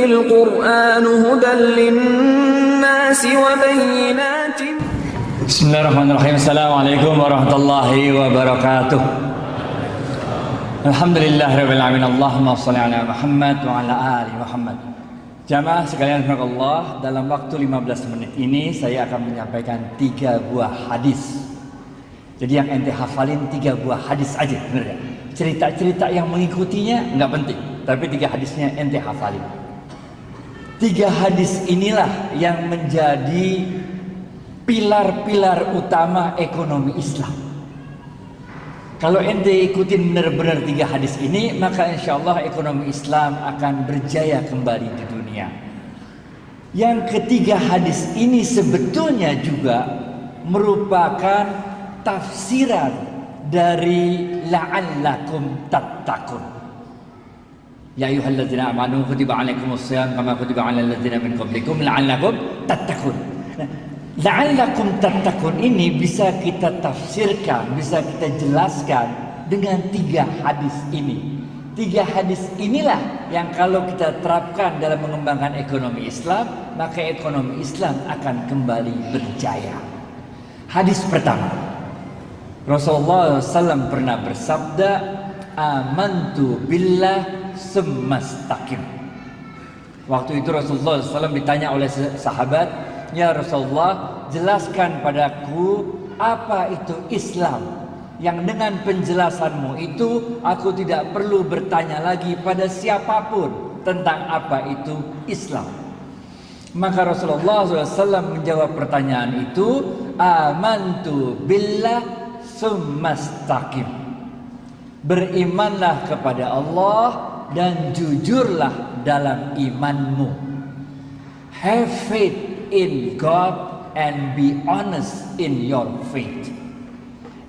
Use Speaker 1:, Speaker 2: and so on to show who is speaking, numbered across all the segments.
Speaker 1: القرآن هدى للناس وبينات.
Speaker 2: Bismillahirrahmanirrahim. Assalamualaikum warahmatullahi wabarakatuh. Alhamdulillahirabbil alamin. Allahumma shalli ala Muhammad wa ala ali Muhammad. Jamaah sekalian Allah, dalam waktu 15 menit ini saya akan menyampaikan 3 buah hadis. Jadi yang ente hafalin 3 buah hadis aja, benar ya? Cerita-cerita yang mengikutinya nggak penting, tapi 3 hadisnya ente hafalin. 3 hadis inilah yang menjadi pilar-pilar utama ekonomi Islam. Kalau ente ikutin benar-benar 3 hadis ini, maka insya Allah ekonomi Islam akan berjaya kembali di dunia. Yang ketiga hadis ini sebetulnya juga merupakan tafsiran dari la'allakum tattaqun. Ya ayyuhalladzina amanu kutiba alaikumusshiyam kama kutiba alal ladzina min qablikum la'allakum tattaqun. La'allakum tattaqun ini bisa kita tafsirkan, bisa kita jelaskan dengan 3 hadis ini. 3 hadis inilah yang kalau kita terapkan dalam mengembangkan ekonomi Islam, maka ekonomi Islam akan kembali berjaya. Hadis pertama, Rasulullah SAW pernah bersabda, amantu billah sumastaqim. Waktu itu Rasulullah SAW ditanya oleh sahabat, ya Rasulullah, jelaskan padaku apa itu Islam, yang dengan penjelasanmu itu aku tidak perlu bertanya lagi pada siapapun tentang apa itu Islam. Maka Rasulullah SAW menjawab pertanyaan itu, amantu billah sumastaqim. Berimanlah kepada Allah dan jujurlah dalam imanmu. Have faith in God and be honest in your faith.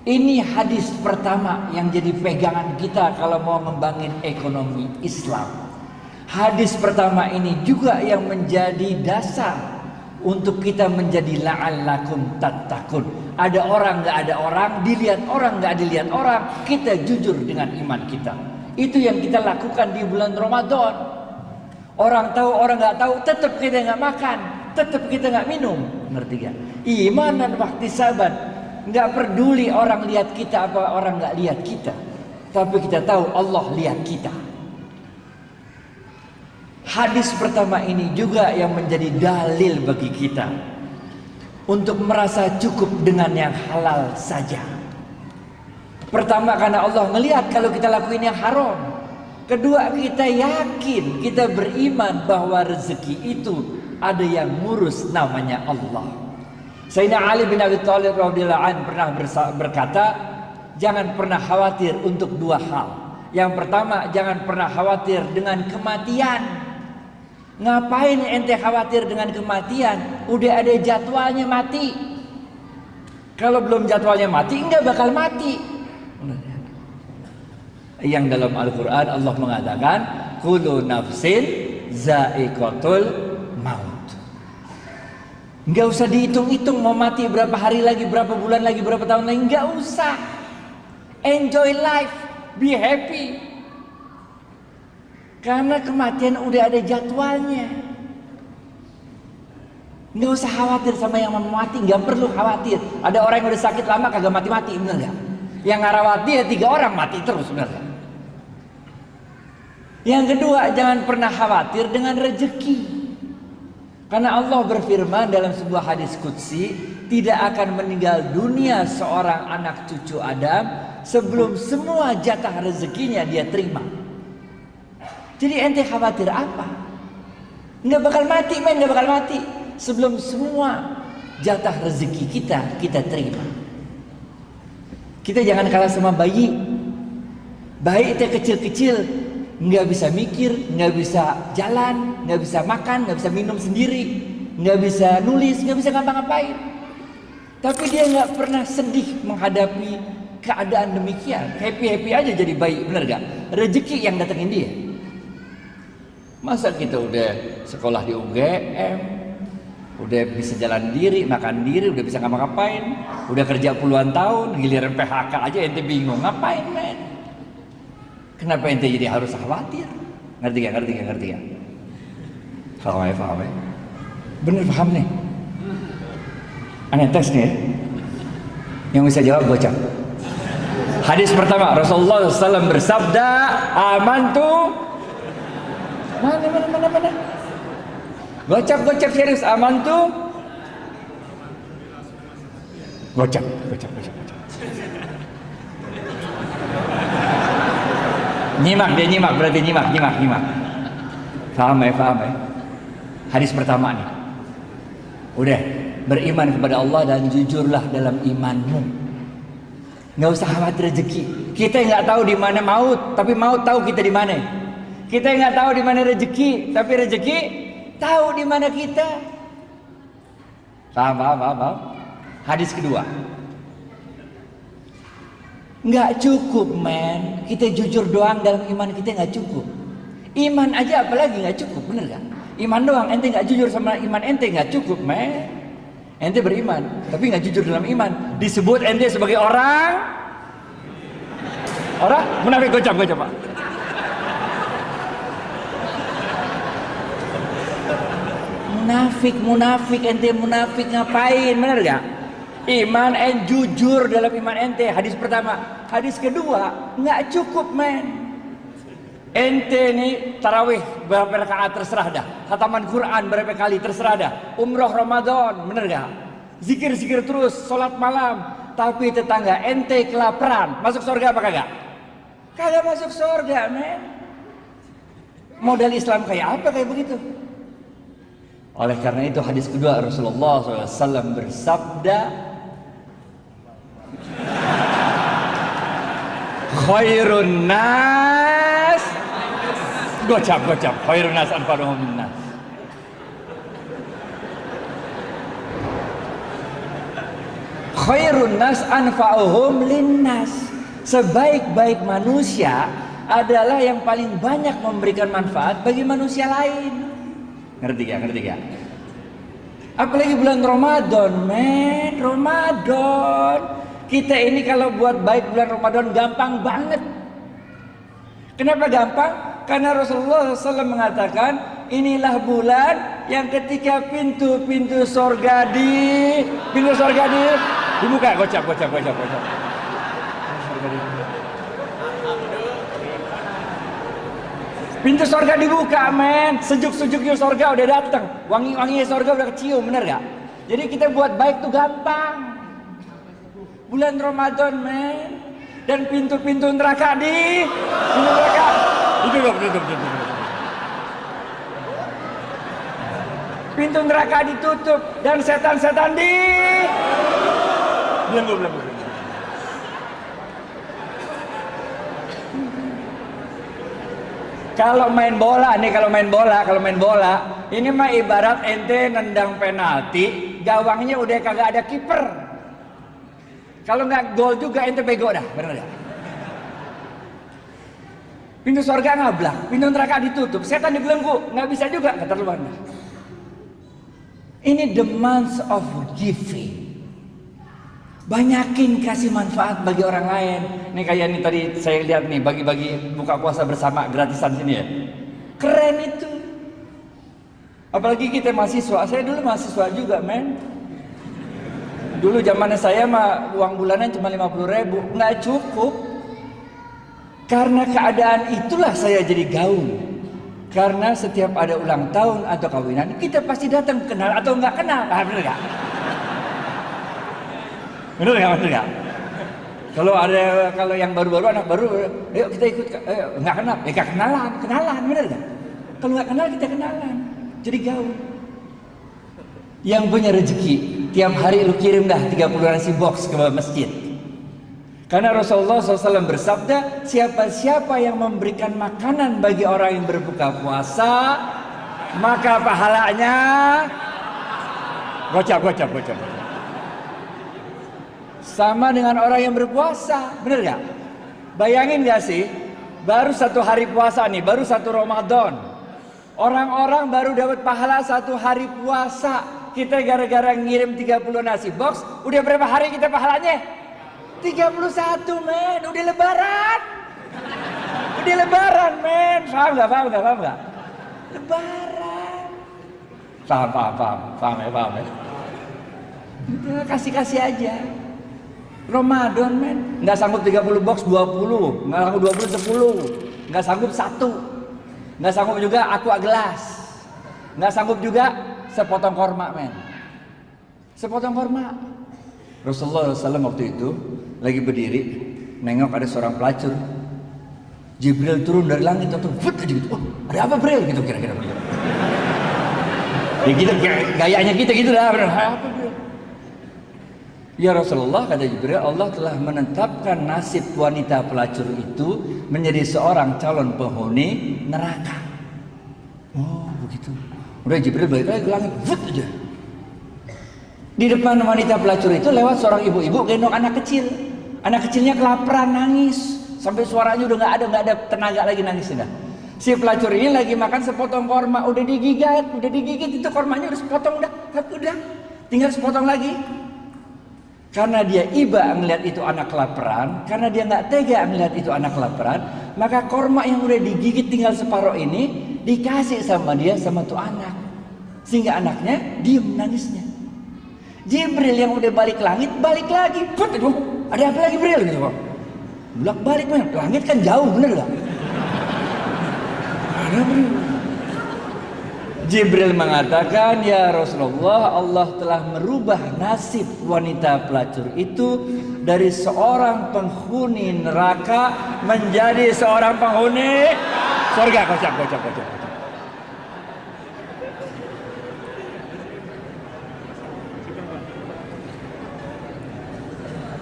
Speaker 2: Ini hadis pertama yang jadi pegangan kita kalau mau ngembangin ekonomi Islam. Hadis pertama ini juga yang menjadi dasar untuk kita menjadi la'allakum tattaqun. Ada orang nggak ada orang, dilihat orang nggak dilihat orang, kita jujur dengan iman kita. Itu yang kita lakukan di bulan Ramadan. Orang tahu orang nggak tahu, tetap kita nggak makan, tetap kita nggak minum, ngerti gak? Iman dan ihtisaban, nggak peduli orang lihat kita apa orang nggak lihat kita, tapi kita tahu Allah lihat kita. Hadis pertama ini juga yang menjadi dalil bagi kita untuk merasa cukup dengan yang halal saja. Pertama, karena Allah melihat kalau kita lakuin yang haram. Kedua, kita yakin, kita beriman bahwa rezeki itu ada yang ngurus, namanya Allah. Sayyidina Ali bin Abi Thalib radhiyallahu anhu pernah berkata, jangan pernah khawatir untuk 2 hal. Yang pertama, jangan pernah khawatir dengan kematian. Ngapain ente khawatir dengan kematian? Udah ada jadwalnya mati. Kalau belum jadwalnya mati, enggak bakal mati. Yang dalam Al-Quran Allah mengatakan, kullu nafsin za'iqatul maut. Enggak usah dihitung-hitung mau mati berapa hari lagi, berapa bulan lagi, berapa tahun lagi, enggak usah. Enjoy life, be happy. Karena kematian udah ada jadwalnya. Enggak usah khawatir sama yang mau mati, enggak perlu khawatir. Ada orang yang udah sakit lama kagak mati-mati, bener enggak? Yang ngarawat dia 3 orang mati terus, bener enggak? Yang kedua, jangan pernah khawatir dengan rezeki. Karena Allah berfirman dalam sebuah hadis qudsi, tidak akan meninggal dunia seorang anak cucu Adam sebelum semua jatah rezekinya dia terima. Jadi ente khawatir apa? Nggak bakal mati, men, nggak bakal mati sebelum semua jatah rezeki kita terima. Kita jangan kalah sama bayi. Bayi itu kecil-kecil, nggak bisa mikir, nggak bisa jalan, nggak bisa makan, nggak bisa minum sendiri, nggak bisa nulis, nggak bisa ngapa-ngapain. Tapi dia nggak pernah sedih menghadapi keadaan demikian. Happy aja jadi bayi, bener gak? Rezeki yang datengin dia. Masa kita udah sekolah di UGM, udah bisa jalan diri, makan diri, udah bisa ngapa-ngapain, udah kerja puluhan tahun, giliran PHK aja ente bingung ngapain, men? Kenapa ente jadi harus khawatir? Ngerti gak? Faham ya? Bener paham nih. Aneh tes nih ya. Yang bisa jawab gocap. Hadis pertama, Rasulullah SAW bersabda, amantu. Mana. Gocap serius, amantu. Gocap. Nyimak berarti nyimak. Paham ya? Hadis pertama nih. Udah, beriman kepada Allah dan jujurlah dalam imanmu. Nggak usah khawatir rezeki. Kita nggak tahu di mana maut, tapi maut tahu kita di mana. Kita nggak tahu di mana rezeki, tapi rezeki tahu di mana kita. Paham. Hadis kedua. Nggak cukup, men. Kita jujur doang dalam iman kita nggak cukup. Iman aja apalagi nggak cukup, bener gak? Iman doang, ente nggak jujur sama iman ente nggak cukup, men. Ente beriman, tapi nggak jujur dalam iman. Disebut ente sebagai orang munafik. Gocap Pak. Munafik ente munafik ngapain, bener gak? Iman and jujur dalam iman ente. Hadis pertama. Hadis kedua, nggak cukup, men. Ente nih tarawih berapa rakaat terserah dah. Khataman Quran berapa kali terserah dah. Umroh Ramadan, bener gak? Zikir terus, sholat malam. Tapi tetangga ente kelaparan, masuk surga apa kagak? Kagak masuk surga, men. Modal Islam kayak apa kayak begitu? Oleh karena itu hadis kedua Rasulullah SAW bersabda, khairun nas. Gocap. Khairun nas anfa'uhum linnas. Khairun nas anfa'uhum linnas. Sebaik-baik manusia adalah yang paling banyak memberikan manfaat bagi manusia lain. Ngerti gak? Apalagi bulan Ramadan, men. Ramadan. Kita ini kalau buat baik bulan Ramadan gampang banget. Kenapa gampang? Karena Rasulullah SAW mengatakan, inilah bulan yang ketika pintu sorga dibuka. Gocap. Pintu sorga dibuka, men. Sejuk-sejuknya sorga udah datang. Wangi-wanginya sorga udah kecium, bener gak? Jadi kita buat baik tuh gampang. Bulan Ramadan, men. Dan pintu-pintu neraka itu pintu neraka ditutup dan setan-setan belum. Kalau main bola, ini mah ibarat ente nendang penalti, gawangnya udah kagak ada kiper. Kalau nggak gol juga ente bego dah, bener gak? Pintu surga ngablak, pintu neraka ditutup, setan dibelenggu, nggak bisa juga, keterlaluan. Ini the month of giving. Banyakin kasih manfaat bagi orang lain. Nih kayak ini tadi saya lihat nih, bagi-bagi buka puasa bersama gratisan sini ya. Keren itu. Apalagi kita mahasiswa, saya dulu mahasiswa juga, men. Dulu zamannya saya mah uang bulanan cuma 50.000, nggak cukup. Karena keadaan itulah saya jadi gaul. Karena setiap ada ulang tahun atau kawinan, kita pasti datang, kenal atau nggak kenal. Bener nggak? Bener nggak? Kalau yang baru-baru, anak baru, ayo kita ikut, nggak kenal, kenalan, bener nggak? Kalau nggak kenal kita kenalan, jadi gaul. Yang punya rezeki, tiap hari lu kirim dah 30 nasi box ke masjid. Karena Rasulullah SAW bersabda, siapa yang memberikan makanan bagi orang yang berbuka puasa, maka pahalanya gocap. Sama dengan orang yang berpuasa, bener gak? Bayangin gak sih, baru 1 hari puasa nih, baru 1 Ramadan, orang-orang baru dapat pahala 1 hari puasa. Kita gara-gara ngirim 30 nasi box, udah berapa hari kita pahalanya? 31, men. Udah lebaran, men. Paham gak? Lebaran. Paham ya. Udah, kasih aja. Ramadan men, nggak sanggup 30 box 20, nggak sanggup 20 10, nggak sanggup 1, nggak sanggup juga aqua gelas, nggak sanggup juga sepotong korma men, sepotong korma. Rasulullah SAW waktu itu lagi berdiri, nengok ada seorang pelacur, Jibril turun dari langit atau aja gitu, oh ada apa Jibril gitu kira-kira. Ya gitu gayanya kita gitu lah, apa Jibril? Ya Rasulullah, kata Jibril, Allah telah menetapkan nasib wanita pelacur itu menjadi seorang calon penghuni neraka. Oh begitu. Udah Jibril balik lagi ke langit, vut aja. Di depan wanita pelacur itu lewat seorang ibu-ibu gendong anak kecil. Anak kecilnya kelaparan nangis, sampai suaranya udah nggak ada tenaga lagi nangisnya. Si pelacur ini lagi makan sepotong korma, udah digigit itu kormanya udah sepotong udah, tinggal sepotong lagi. Karena dia iba melihat itu anak kelaparan, karena dia nggak tega melihat itu anak kelaparan, maka korma yang udah digigit tinggal separuh ini dikasih sama dia sama tuh anak, sehingga anaknya diem nangisnya. Jibril yang udah balik langit balik lagi, ada apa lagi Jibril gitu kok? Bolak balik men, langit kan jauh bener gak? Ada Jibril. Jibril mengatakan, ya Rasulullah, Allah telah merubah nasib wanita pelacur itu dari seorang penghuni neraka menjadi seorang penghuni surga. Kocak.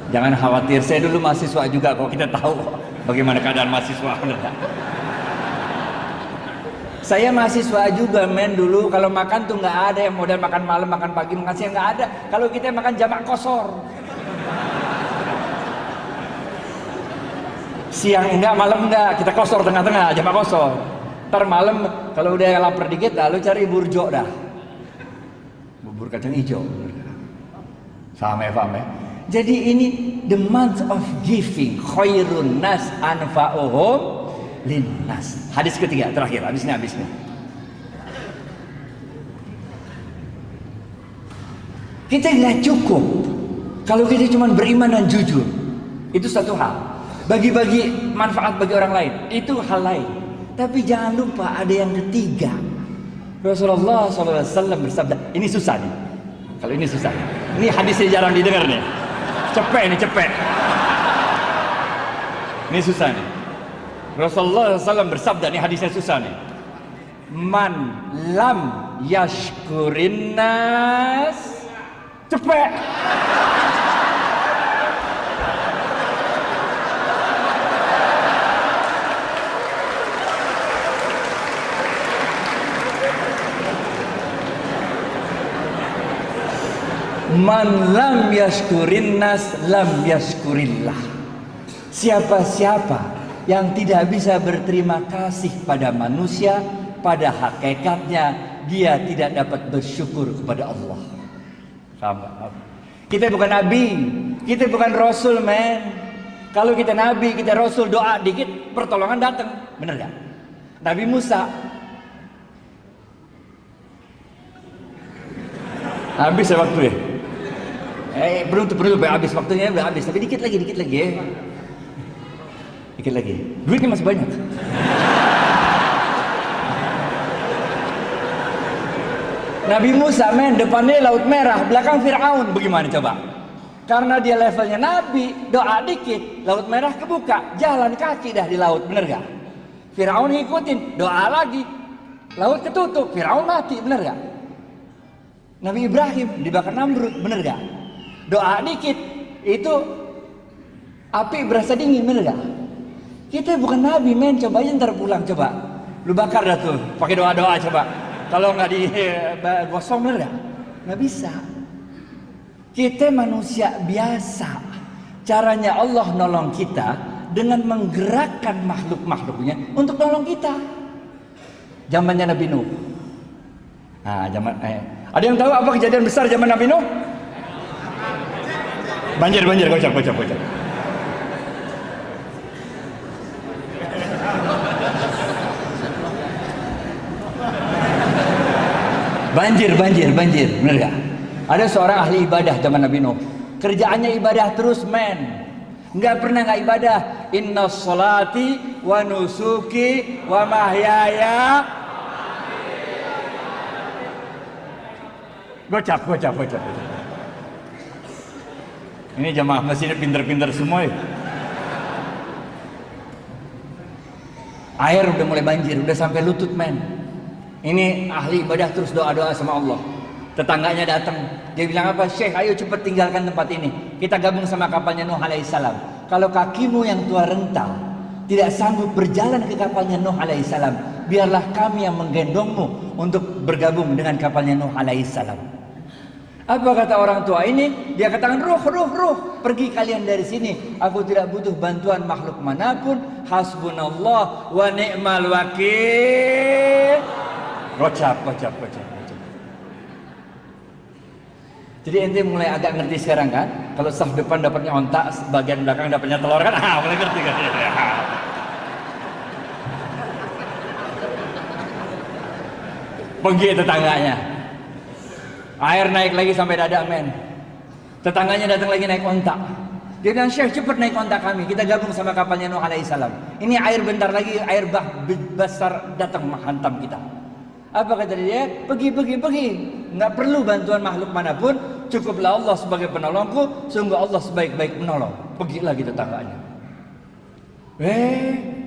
Speaker 2: Jangan khawatir, saya dulu mahasiswa juga kok, kita tahu bagaimana keadaan mahasiswa. Saya mahasiswa juga men dulu, kalau makan tuh nggak ada yang modal makan malam, makan pagi, makan siang nggak ada. Kalau kita makan jamak kosor. Siang enggak, malam enggak, kita kosor tengah-tengah, jamak kosor. Ntar malam kalau udah lapar dikit, lalu cari burjo dah. Bubur kacang hijau. Sama ya, paham ya? Jadi ini the month of giving, khairun nas anfa'uhum linnas. Hadis ketiga terakhir, habisnya. Kita nggak cukup kalau kita cuma beriman dan jujur, itu satu hal. Bagi-bagi manfaat bagi orang lain, itu hal lain. Tapi jangan lupa ada yang ketiga. Rasulullah SAW bersabda, ini susah nih. Kalau ini susah, ini hadisnya jarang didengar nih. Cepet. Ini susah nih. Rasulullah SAW bersabda, nih hadisnya susah nih. Man lam yashkurin nas. Cepet. Man lam yashkurin nas lam yashkurillah. Siapa-siapa yang tidak bisa berterima kasih pada manusia, pada hakikatnya dia tidak dapat bersyukur kepada Allah. Kita bukan nabi, kita bukan rasul men. Kalau kita nabi, kita rasul, doa dikit pertolongan datang, bener gak? Nabi Musa habis ya waktu ya. Beruntung habis waktunya, udah habis, tapi dikit lagi ya. Dikit lagi. Duitnya masih banyak. Nabi Musa men, depannya Laut Merah, belakang Fir'aun. Bagaimana coba? Karena dia levelnya Nabi, doa dikit, Laut Merah kebuka, jalan kaki dah di laut, bener gak? Fir'aun ngikutin, doa lagi, laut ketutup, Fir'aun mati, bener gak? Nabi Ibrahim dibakar Namrud, bener gak? Doa dikit, itu api berasa dingin, bener gak? Kita bukan nabi men, coba aja ntar pulang coba. Lu bakar dah tuh, pakai doa-doa coba. Kalau nggak digosong bener nggak bisa. Kita manusia biasa. Caranya Allah nolong kita dengan menggerakkan makhluk-makhluknya untuk nolong kita. Zamannya Nabi Nuh. Nah, ada yang tahu apa kejadian besar zaman Nabi Nuh? Banjir, kocak. Banjir, bener gak? Ada seorang ahli ibadah zaman Nabi Nuh. Kerjaannya ibadah terus, men. Nggak pernah nggak ibadah. Inna sholati wa nusuki wa mahyaya. Gocap. Ini jamaah masjidnya pinter-pinter semua ya. Air udah mulai banjir, udah sampai lutut, men. Ini ahli ibadah terus doa-doa sama Allah. Tetangganya datang, dia bilang apa? Syekh, ayo cepat tinggalkan tempat ini. Kita gabung sama kapalnya Nuh alaihissalam. Kalau kakimu yang tua rental tidak sanggup berjalan ke kapalnya Nuh alaihissalam, biarlah kami yang menggendongmu untuk bergabung dengan kapalnya Nuh alaihissalam. Apa kata orang tua ini? Dia katakan, ruh, pergi kalian dari sini. Aku tidak butuh bantuan makhluk manapun. Hasbunallah wa ni'mal wakil. Gocap. Jadi ente mulai agak ngerti sekarang kan? Kalau saf depan dapatnya ontak, bagian belakang dapatnya telur kan? Mulai ngerti kan? Pergi tetangganya. Air naik lagi sampai dada, men. Tetangganya datang lagi naik ontak. Dia bilang, Syekh, cepat naik ontak kami. Kita gabung sama kapalnya Nuh alaihissalam. Ini air bentar lagi, air besar datang menghantam kita. Apa kata dia? Pergi. Nggak perlu bantuan makhluk manapun. Cukuplah Allah sebagai penolongku. Sungguh Allah sebaik-baik penolong. Pergi lagi tetangganya.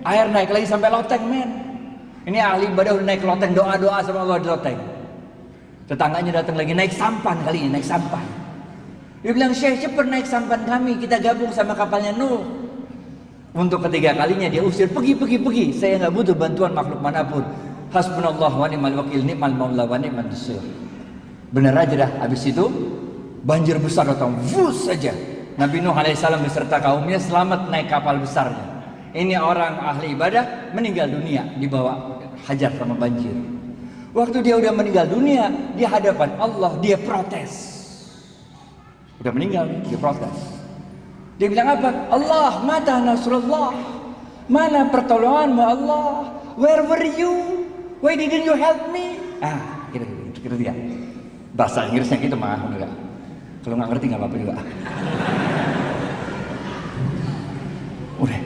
Speaker 2: Air naik lagi sampai loteng, men. Ini ahli ibadah udah naik loteng, doa-doa sama Allah di loteng. Tetangganya datang lagi, naik sampan kali ini, naik sampan. Dia bilang, Syekh, cepat naik sampan kami. Kita gabung sama kapalnya Nuh. Untuk ketiga kalinya dia usir, pergi. Saya nggak butuh bantuan makhluk manapun. Hasbunallah wa ni'mal wakil, ni'mal maula wa ni'man nasir. Bener aja dah. Habis itu banjir besar datang, vus saja. Nabi Nuh alaihissalam beserta kaumnya selamat naik kapal besarnya. Ini orang ahli ibadah meninggal dunia dibawa hajar sama banjir. Waktu dia udah meninggal dunia di hadapan Allah, dia protes. Udah meninggal, dia protes. Dia bilang apa? Allah, mata nasrullah. Mana pertolonganmu Allah? Where were you? Why didn't you help me? Kira dia. Bahasa Inggrisnya gitu mah, enggak. Kalau nggak ngerti nggak apa-apa juga. Udah.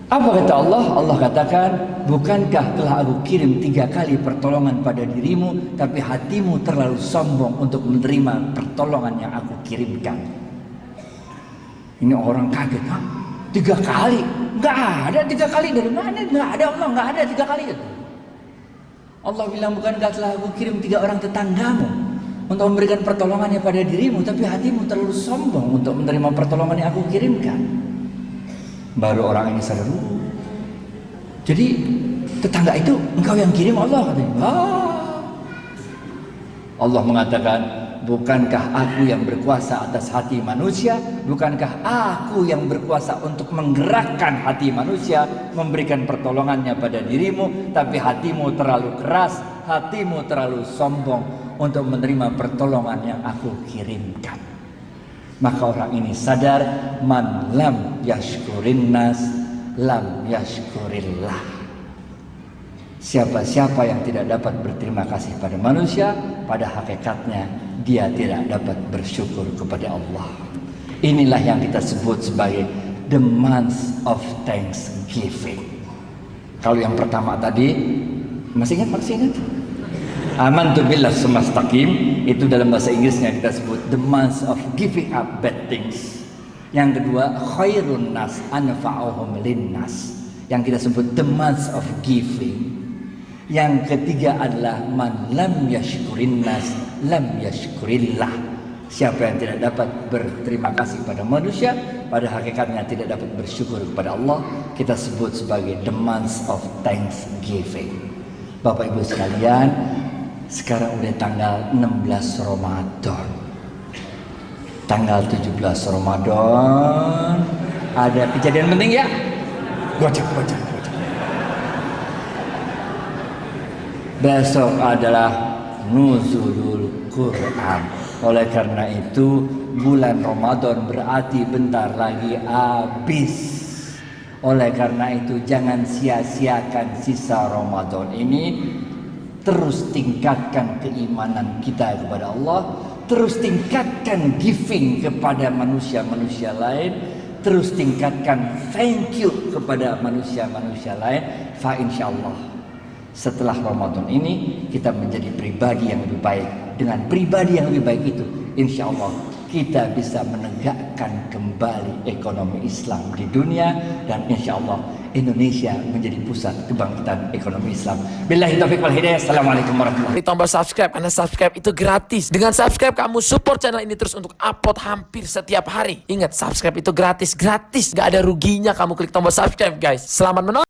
Speaker 2: Apa kata Allah? Allah katakan, bukankah telah aku kirim 3 kali pertolongan pada dirimu, tapi hatimu terlalu sombong untuk menerima pertolongan yang aku kirimkan. Ini orang kaget, 3 kali? Nggak ada 3 kali, dari mana? Nggak ada Allah, nggak ada 3 kali. Allah bilang, bukankah telah aku kirim 3 orang tetanggamu untuk memberikan pertolongannya pada dirimu, tapi hatimu terlalu sombong untuk menerima pertolongan yang aku kirimkan. Baru orang ini sadar. Jadi tetangga itu engkau yang kirim Allah, katanya. Allah mengatakan, bukankah aku yang berkuasa atas hati manusia? Bukankah aku yang berkuasa untuk menggerakkan hati manusia, memberikan pertolongannya pada dirimu, tapi hatimu terlalu keras, hatimu terlalu sombong untuk menerima pertolongan yang aku kirimkan. Maka orang ini sadar, man lam yashkurin nas lam yashkurillah. Siapa-siapa yang tidak dapat berterima kasih pada manusia, pada hakikatnya dia tidak dapat bersyukur kepada Allah. Inilah yang kita sebut sebagai the month of thanksgiving. Kalau yang pertama tadi, masih ingat? Amantu billah sumastaqim, itu dalam bahasa Inggrisnya kita sebut the month of giving up bad things. Yang kedua, khairun nas anfa'uhum linnas, yang kita sebut the month of giving. Yang ketiga adalah man lam yashkurin nas lam yashkurillah. Siapa yang tidak dapat berterima kasih pada manusia, pada hakikatnya tidak dapat bersyukur kepada Allah, kita sebut sebagai the month of thanksgiving. Bapak Ibu sekalian, sekarang udah tanggal 16 Ramadan. Tanggal 17 Ramadan ada kejadian penting ya? Gocap. Besok adalah nuzulul Quran. Oleh karena itu bulan Ramadan berarti bentar lagi habis. Oleh karena itu jangan sia-siakan sisa Ramadan ini. terus tingkatkan keimanan kita kepada Allah, terus tingkatkan giving kepada manusia-manusia lain, terus tingkatkan thank you kepada manusia-manusia lain. Fa insyaallah setelah Ramadan ini kita menjadi pribadi yang lebih baik. Dengan pribadi yang lebih baik itu, insyaallah kita bisa menegakkan kembali ekonomi Islam di dunia, dan insyaallah Indonesia menjadi pusat kebangkitan ekonomi Islam. Billahi taufiq wal hidayah. Assalamualaikum warahmatullahi wabarakatuh.
Speaker 3: Klik tombol subscribe, karena subscribe itu gratis. Dengan subscribe kamu support channel ini terus untuk upload hampir setiap hari. Ingat, subscribe itu gratis, gak ada ruginya kamu klik tombol subscribe guys. Selamat menonton.